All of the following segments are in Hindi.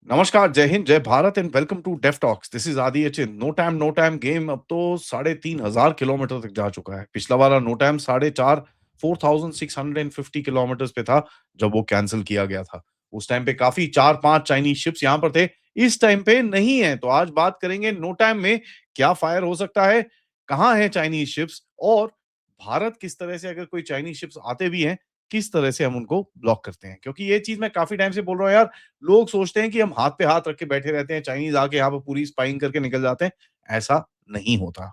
नमस्कार, जय हिंद, जय Bharat and welcome to deaf talks. This is Adi Achin. No time game अब तो 3,500 किलोमीटर तक जा चुका है। पिछला वाला नो टाइम 4,500 4,650 किलोमीटर्स पे था जब वो कैंसिल किया गया था। उस टाइम पे काफ़ी 4-5 चाइनीज़ शिप्स यहाँ पर थे, इस टाइम पे नहीं है। तो आज बात करेंगे नो टाइम में क्या फायर हो सकता है, कहाँ हैं चाइनीज़ शिप्स और भारत किस तरह से अगर कोई चाइनीज़ शिप्स आते भी हैं, किस तरह से हम उनको ब्लॉक करते हैं। क्योंकि ये चीज़ मैं काफ़ी टाइम से बोल रहा हूँ यार, लोग सोचते हैं कि हम हाथ पे हाथ रख के बैठे रहते हैं, चाइनीज़ आके यहाँ पे पूरी स्पाइंग करके निकल जाते हैं, ऐसा नहीं होता।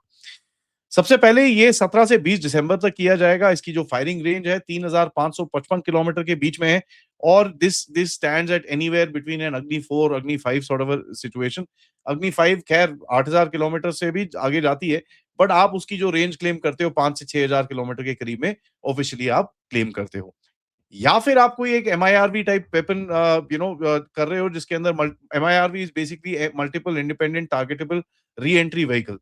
सबसे पहले ये 17 से 20 दिसंबर तक किया जाएगा। इसकी जो फायरिंग रेंज है 3,555 किलोमीटर के बीच में है और this this stands at anywhere between an Agni 4, अग्नि 5 सॉर्ट ऑफ अ सिचुएशन। अग्नि 5 खैर 8,000 किलोमीटर से भी आगे जाती है, बट आप उसकी जो रेंज क्लेम करते हो 5 से 6,000 किलोमीटर के करीब में ऑफिशियली आप क्लेम करते हो। या फिर आप कोई एक एमआईआरवी टाइप वेपन कर रहे हो जिसके अंदर MIRV is basically multiple independent targetable re entry vehicle.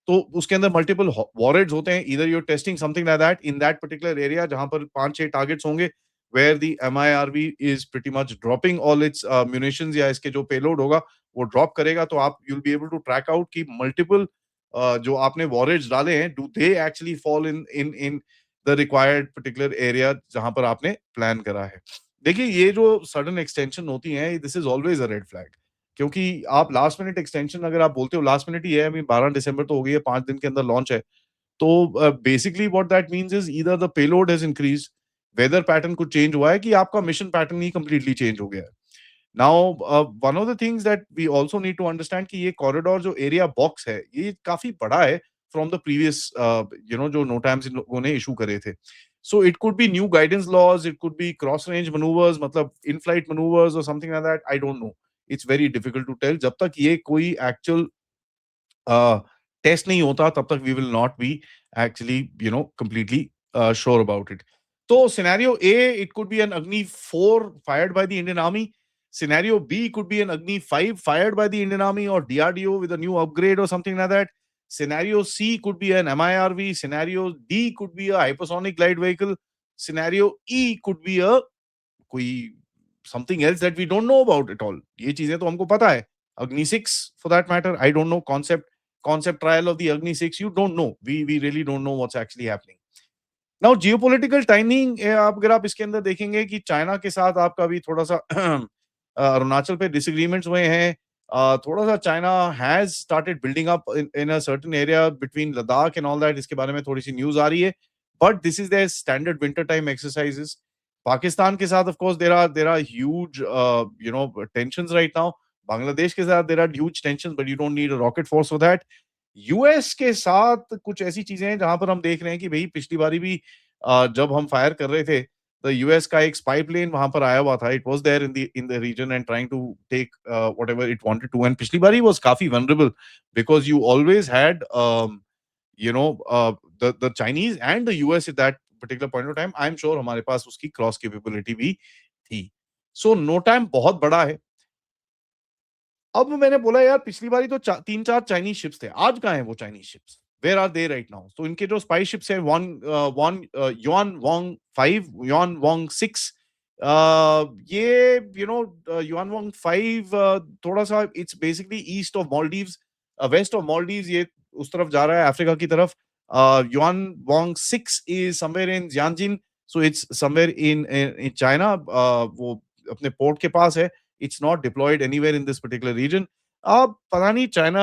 तो उसके अंदर मल्टीपल वॉरेट्स होते हैं, either you're testing something like that in that particular area जहां पर 5-6 टारगेट्स होंगे, where the MIRV is pretty much dropping all its munitions या इसके जो पेलोड होगा वो ड्रॉप करेगा। तो आप you'll be able to track out की मल्टीपल जो आपने वॉरेट्स डाले हैं, do they actually fall in in in the required particular area जहां पर आपने प्लान करा है। देखिए, ये जो सडन एक्सटेंशन होती है, this is always a red flag. क्योंकि आप लास्ट मिनट एक्सटेंशन अगर आप बोलते हो, लास्ट मिनट ही है, अभी 12 दिसंबर तो हो गई है, 5 दिन के अंदर लॉन्च है। तो basically what that means is either the payload has increased, whether pattern कुछ चेंज हुआ है कि आपका मिशन पैटर्न ही कंप्लीटली चेंज हो गया है। Now one of the things that we also need to understand कि ये कॉरिडोर जो एरिया बॉक्स है, ये काफी बड़ा है फ्रॉम द प्रीवियस जो नो टाइम्स इन लोगों ने इशू करे थे। So it could be new guidance laws, it could be cross range manoeuvres, मतलब इन फ्लाइट मैनूवर्स और something like that, I don't know. It's very difficult to tell. जब तक ये कोई एक्चुअल टेस्ट नहीं होता तब तक we will not be actually completely sure about it. तो scenario A, it could be an Agni 4 fired by the Indian Army. Scenario B could be an Agni 5 fired by the Indian Army or DRDO with a new upgrade or something like that. Scenario C could be an MIRV. Scenario D could be a hypersonic glide vehicle. Scenario E could be a कोई something else that we don't know about at all. ये चीजें तो हमको पता है। Agni 6 for that matter, I don't know concept trial of the Agni 6, you don't know. We really don't know what's actually happening. Now geopolitical timing, आप अगर आप इसके अंदर देखेंगे कि चाइना के साथ आपका भी थोड़ा-सा अरुणाचल पे डिसएग्रीमेंट्स हुए हैं। थोड़ा-सा China has started building up in in a certain area between Ladakh and all that. इसके बारे में थोड़ी-सी न्यूज़ आ रही है। But this is their standard winter time exercises. Pakistan के साथ of course there are huge tensions right now. Bangladesh के साथ there are huge tensions, but you don't need a rocket force for that. US के साथ कुछ ऐसी चीजें हैं जहां पर हम देख रहे हैं कि भई पिछली बारी भी जब हम फायर कर रहे थे, तो यूएस का एक स्पाई प्लेन वहां पर आया हुआ था। It was there in the region and trying to take whatever it wanted to, and पिछली बारी वाज काफी vulnerable because you always had you know the Chinese and the US at that particular point of time. I am sure हमारे पास उसकी क्रॉस कैपेबिलिटी भी थी। सो नो टाइम बहुत बड़ा है। अब मैंने बोला यार, पिछली बारी तो 3-4 चाइनीज शिप्स थे, आज कहाँ हैं वो Chinese ships? Where are they right now? तो इनके जो स्पाई शिप्स हैं, one one Yuan Wang 5, Yuan Wang 6, ये युआन वांग 5 थोड़ा-सा it's basically east of Maldives, west of Maldives, ये उस तरफ जा रहा है अफ्रीका की तरफ। Yuan Wang 6 is somewhere in Jiangyin, so it's somewhere in in China. वो अपने पोर्ट के पास है। It's not deployed anywhere in this particular region. अब पता नहीं चाइना,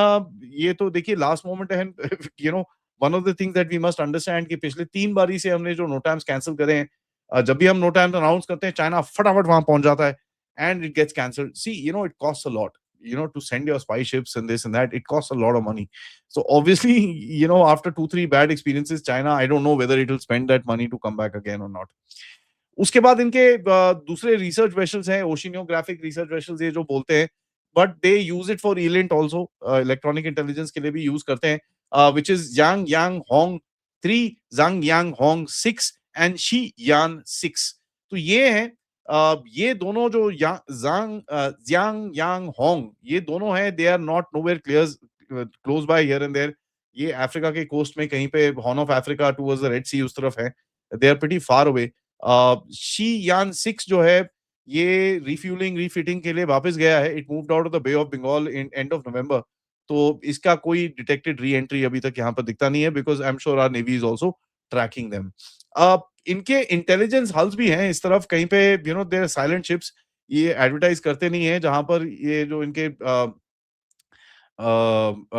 ये तो देखिए लास्ट मोमेंट है। One of the things that we must understand कि पिछले 3 बारी से हमने जो नो टाइम्स कैंसल करे हैं, जब भी हम नो टाइम्स अनाउंस करते हैं, चाइना फटाफट वहां पहुंच जाता है and it gets cancelled. See, it costs a lot, to send your spy ships and this and that. It costs a lot of money. So obviously, after 2-3 bad experiences, China, I don't know whether it will spend that money to come back again or not. उसके बाद इनके दूसरे रिसर्च वेसल्स हैं, ओशिनियोग्राफिक रिसर्च वेसल्स, ये जो बोलते हैं, but they use it for ELINT also, electronic intelligence के लिए भी यूज करते हैं, which is Xiang Yang Hong 3, Xiang Yang Hong 6 and Shi Yan 6। तो ये हैं, ये दोनों जो जियांग यांग होंग, ये दोनों हैं, they are not nowhere close by here and there. ये अफ्रीका के कोस्ट में कहीं पे, horn of Africa towards the Red Sea उस तरफ है। They are pretty far away. Shi Yan 6 जो है, ये रिफ्यूलिंग रिफिटिंग के लिए वापस गया है। It moved out of the Bay of Bengal in end of November. तो इसका कोई डिटेक्टेड री एंट्री अभी तक यहाँ पर दिखता नहीं है, because I am sure our navy is also tracking them. इनके इंटेलिजेंस हल्स भी हैं इस तरफ कहीं पे, देयर साइलेंट शिप्स। ये एडवर्टाइज करते नहीं है, जहां पर ये जो इनके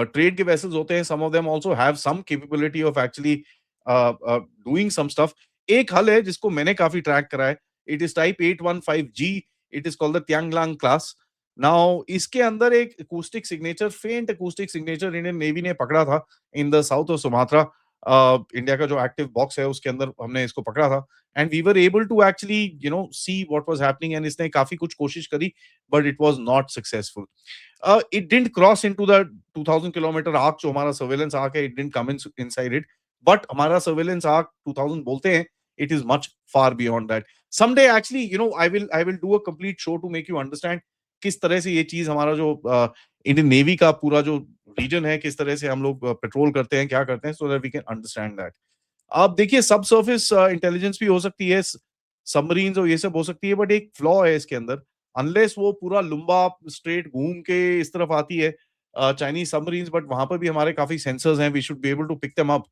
ट्रेड के वेसल्स होते हैं, some of them also have some capability of actually doing some stuff. एक हल है जिसको मैंने काफी ट्रैक करा है। It is type 815G। It is called the Tianglang class. Now इसके अंदर एक acoustic signature, faint acoustic signature Indian Navy ने पकड़ा था in the south of Sumatra. India का जो एक्टिव बॉक्स है उसके अंदर हमने इसको पकड़ा था, and we were able to actually see what was happening, and इसने काफी कुछ कोशिश करी, but it was not successful. It didn't cross into the 2000 kilometer arc जो हमारा surveillance arc है, it didn't come inside it, but हमारा surveillance arc 2000 बोलते हैं, it is much far beyond that. Someday actually, I will do a complete show to make you understand किस तरह से ये चीज हमारा जो इंडियन नेवी का पूरा जो रीजन है, किस तरह से हम लोग पेट्रोल करते हैं, क्या करते हैं, so that we can understand that. आप देखिए सब सर्फिस इंटेलिजेंस भी हो सकती है, सबमरीन्स और ये सब हो सकती है, बट एक फ्लॉ है इसके अंदर। अनलेस वो पूरा लंबा स्ट्रेट घूम के इस तरफ आती है चाइनीज सबमरीन्स, बट वहां पर भी हमारे काफी सेंसर्स हैं, we should be able to pick them up.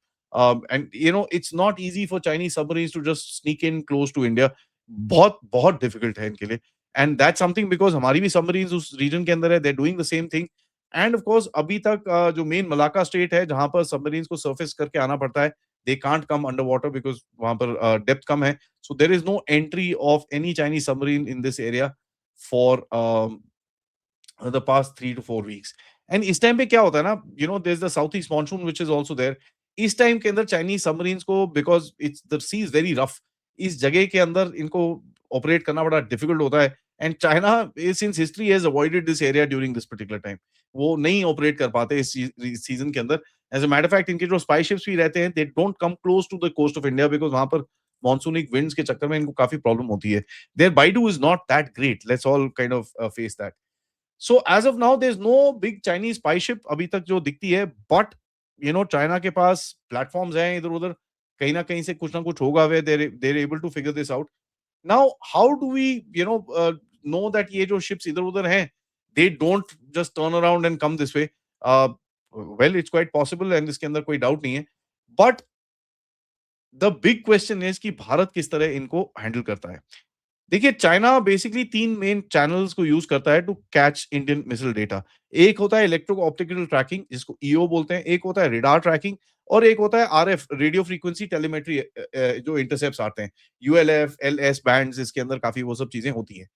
And it's not easy for Chinese submarines to just sneak in close to India. बहुत बहुत डिफिकल्ट है इनके लिए, एंड दैट्स समथिंग बिकॉज हमारी भी सबमरीन्स उस रीजन के अंदर है, they doing the same thing. And of course अभी तक जो मेन मलाका स्टेट है जहां पर सबमरीन्स को सर्फेस करके आना पड़ता है, they can't come underwater because वहां पर depth कम है, so there is no entry of any Chinese submarine in this area for the past 3 to 4 weeks. And इस टाइम पे क्या होता है ना, there's the southeast monsoon which is also there. इस टाइम के अंदर चाइनीज सबमरीन्स को, because it's the sea is very rough, इस जगह के अंदर इनको ऑपरेट करना बड़ा डिफिकल्ट होता है, and China since history has avoided this area during this particular time. वो नहीं ऑपरेट कर पाते इस सीजन के अंदर। एज अ मैटर फैक्ट इनके जो स्पाई शिप्स भी रहते हैं, they don't come close to the coast of India, because वहां पर मॉनसूनिक विंड्स के चक्कर में इनको काफी प्रॉब्लम होती है। Their BeiDou is not that great, let's all kind of face that. So as of now there is no big Chinese spy ship अभी तक जो दिखती है, बट चाइना के पास प्लेटफॉर्म्स हैं इधर उधर, कहीं ना कहीं से कुछ ना कुछ होगा, वे there able to figure this out. Now how do we know that ये जो शिप्स इधर उधर हैं, they don't just turn around and come this way? Well it's quite possible, and इसके अंदर कोई डाउट नहीं है, but the big question is कि भारत किस तरह इनको हैंडल करता है। देखिए चाइना बेसिकली 3 मेन चैनल्स को यूज करता है to catch Indian missile data. एक होता है इलेक्ट्रो ऑप्टिकल ट्रैकिंग जिसको ईओ बोलते हैं, एक होता है रेडार ट्रैकिंग, और एक होता है आरएफ रेडियो फ्रीक्वेंसी टेलीमेट्री, जो इंटरसेप्ट्स आते हैं, यूएलएफ एलएस बैंड्स, इसके अंदर काफी वो सब चीजें होती हैं।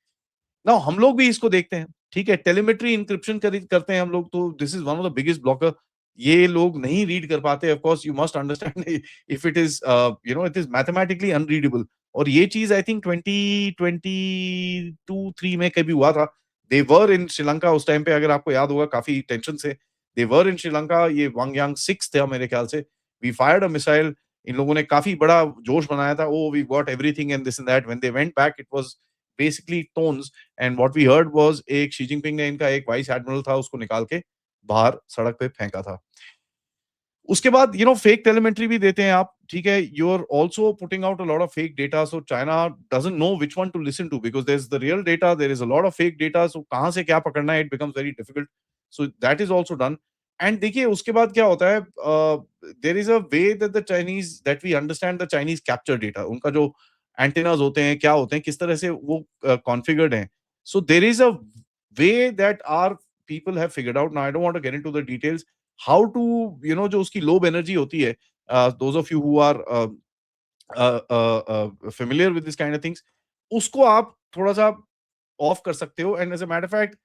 नाउ हम लोग भी इसको देखते हैं, ठीक है, टेलीमेट्री इंक्रिप्शन करते हैं हम लोग, तो this is one of the biggest blocker. ये लोग नहीं रीड कर पाते, of course you must understand if it is it is mathematically unreadable. और ये चीज आई थिंक 2022-3 में कभी हुआ था। दे वर इन श्रीलंका उस टाइम पे, अगर आपको याद होगा, काफी टेंशन से दे वर इन श्रीलंका। ये वांगयांग 6 था मेरे ख्याल से। वी फायर्ड अ मिसाइल, इन लोगों ने काफी बड़ा जोश बनाया था, oh we got everything and this and that. When they went back it was basically tones, and what we heard was एक शी जिनपिंग ने इनका एक वाइस एडमिरल था उसको निकाल के बाहर सड़क पे फेंका था। उसके बाद फेक टेलीमेट्री भी देते हैं आप, ठीक है, you are also putting out a lot of fake data, so China doesn't know which one to listen to, because there is the real data, there is a lot of fake data, so कहां से क्या पकड़ना है, it becomes very difficult. So that is also done. And देखिए उसके बाद क्या होता है, there is a way that the Chinese, that we understand the Chinese capture data, उनका जो एंटेनास होते हैं, क्या होते हैं, किस तरह से वो कॉन्फ़िगर्ड हैं। So there is a way that our people have figured out. Now I don't want to get into the details how to जो उसकी लोब एनर्जी होती है, those of you who are familiar with this kind of things, उसको आप थोड़ा सा ऑफ कर सकते हो। And as a matter fact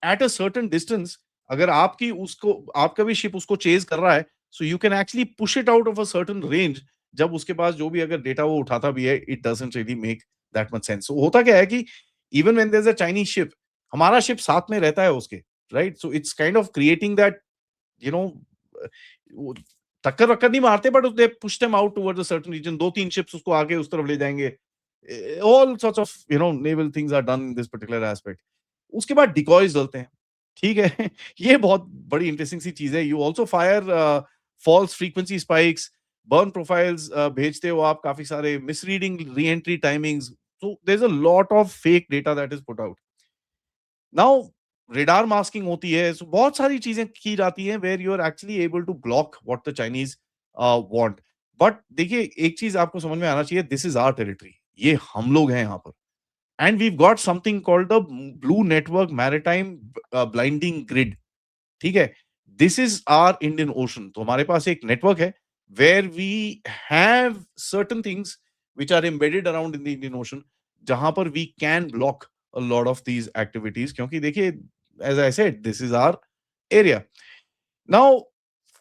at a certain distance, अगर आपका भी शिप उसको चेज कर रहा है, so you can actually push it out of a certain range. जब उसके पास जो भी अगर डेटा वो उठाता भी है, it doesn't really make that much sense. So होता क्या है कि even when there is a Chinese ship, हमारा शिप साथ में रहता है उसके, right? So it's kind of creating that you know वो टक्कर वक्कर नहीं मारते, but they push them out towards a certain region. 2-3 ships उसको आगे उस तरफ ले जाएंगे। All sorts of naval things are done in this particular aspect. उसके बाद डिकॉयज डलते हैं, ठीक है। ये बहुत बड़ी इंटरेस्टिंग सी चीज है। You also fire false frequency spikes, burn profiles भेजते हो आप काफी सारे, misreading re entry timings, So there's a lot of fake data that is put out. Now radar masking होती है, so बहुत सारी चीजें की जाती हैं where you are actually able to block what the Chinese want. But देखिए एक चीज आपको समझ में आना चाहिए, this is our territory. ये हम लोग हैं यहाँ पर. And we've got something called the Blue Network Maritime Blinding Grid. ठीक है, this is our Indian Ocean. तो हमारे पास एक नेटवर्क है where we have certain things which are embedded around in the Indian Ocean, जहां पर we can block a lot of these activities. क्योंकि देखिए, as I said, this is our area. Now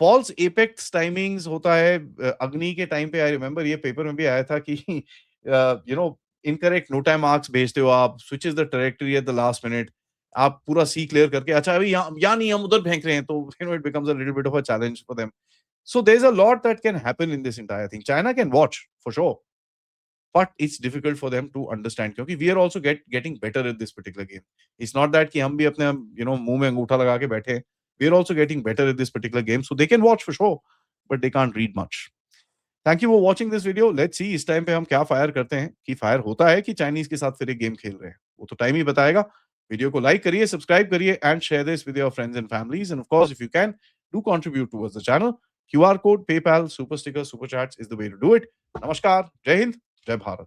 false apex timings होता है. अग्नि के टाइम पे आई रिमेंबर ये पेपर में भी आया था कि you know incorrect no time marks भेजते हो आप, switches the trajectory at the last minute. आप पूरा सी क्लियर करके अच्छा अभी यहाँ नहीं, हम उधर फेंक रहे हैं, तो it becomes a little bit of a challenge for them. So there is a lot that can happen in this entire thing. China can watch for sure, but it's difficult for them to understand, क्योंकि we are also getting better at this particular game. It's not that कि हम भी अपने मुंह में अंगूठा लगा के बैठे हैं. We are also getting better at this particular game, so they can watch for sure, but they can't read much. Thank you for watching this video. Let's see इस टाइम पे हम क्या फायर करते हैं, कि फायर होता है कि चाइनीज के साथ फिर एक गेम खेल रहे हैं, वो तो टाइम ही बताएगा. वीडियो को लाइक करिए, सब्सक्राइब करिए and share this with your friends and families. And of course if you can do contribute towards the channel. QR code, PayPal, super sticker, super chats is the way to do it. नमस्कार, जय हिंद, जय भारत.